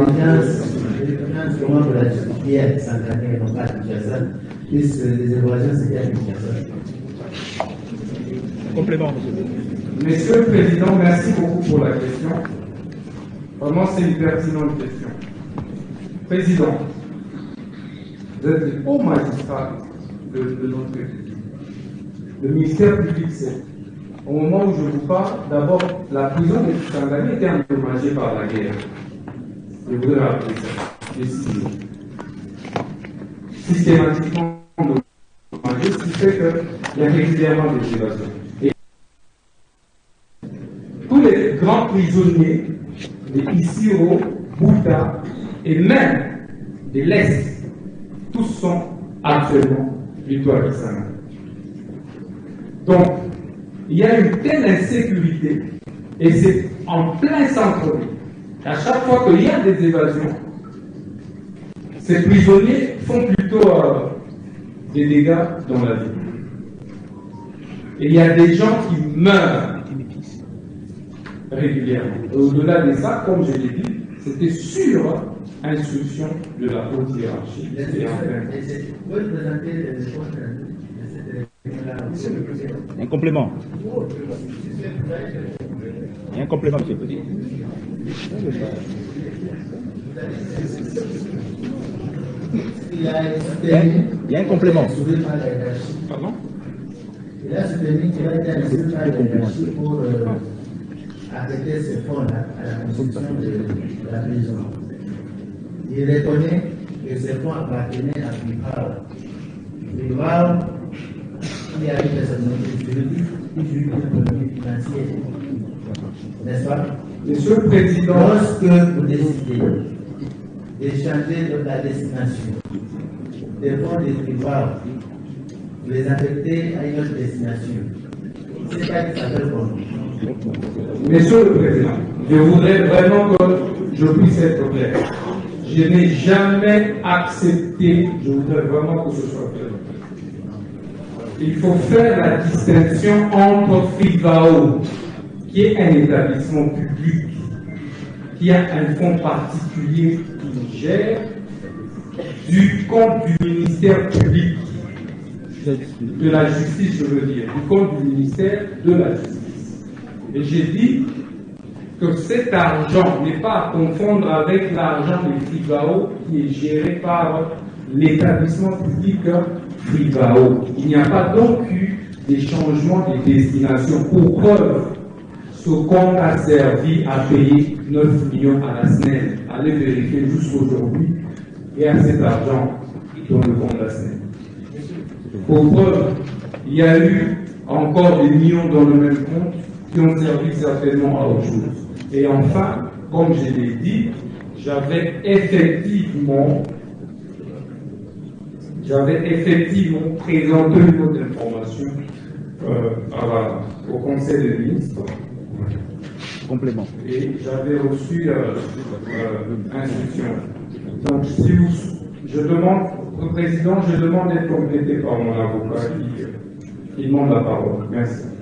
finances, comment on l'a justifié à Santander et non pas à Kinshasa, puisque les évaluations c'était à Kinshasa. Complément, Monsieur le Président, merci beaucoup pour la question. Vraiment, c'est une pertinente question. Président, vous êtes le haut magistrat de notre République. Le ministère public, c'est au moment où je vous parle, d'abord, la prison de Kisangani était endommagée par la guerre. Je voudrais rappeler ça. Décision. Systématiquement endommagée, ce qui fait qu'il y a régulièrement des évasions. Et tous les grands prisonniers, les Isiro, Bouta et même de l'Est, tous sont actuellement victoires de Kisangani. Donc, il y a une telle insécurité, et c'est en plein centre-ville. À chaque fois qu'il y a des évasions, ces prisonniers font plutôt des dégâts dans la ville. Et il y a des gens qui meurent régulièrement. Au-delà de ça, comme je l'ai dit, c'était sur instruction de la haute hiérarchie. Vous pouvez présenter les réponses de cette. un complément. Il y a un complément, monsieur. Il y a un complément. Pardon? Il a soutenu qu'il a été inscrit par l'hierarchie pour affecter ce fonds-là à la construction de la prison. Il reconnaît que ce fonds appartenait à Privao. Privao, qui a une personnalité juridique, qui joue une économie financière. N'est-ce pas? Monsieur le Président, Lorsque vous décidez d'échanger de la destination des fonds de Privao, vous les affectez à une autre destination. C'est pas qui s'appelle comment? Monsieur le Président, je voudrais vraiment que je puisse être clair. Je n'ai jamais accepté, je voudrais vraiment que ce soit clair. Il faut faire la distinction entre Privao, qui est un établissement public, qui a un fonds particulier qui gère, du compte du ministère public, de la justice, je veux dire, du compte du ministère de la justice. Et j'ai dit que cet argent n'est pas à confondre avec l'argent de Privao qui est géré par l'établissement public Privao. Il n'y a pas donc eu des changements de destination. Pour preuve, ce compte a servi à payer 9 millions à la SNEL. Allez vérifier jusqu'aujourd'hui. Il y a cet argent dans le compte de la SNEL. Pour preuve, il y a eu encore des millions dans le même compte qui ont servi certainement à autre chose. Et enfin, comme je l'ai dit, j'avais effectivement présenté une autre information au Conseil des ministres. Complément. Et j'avais reçu instruction. Donc, si vous, je demande au Président, je demande d'être complété par mon avocat qui demande la parole. Merci.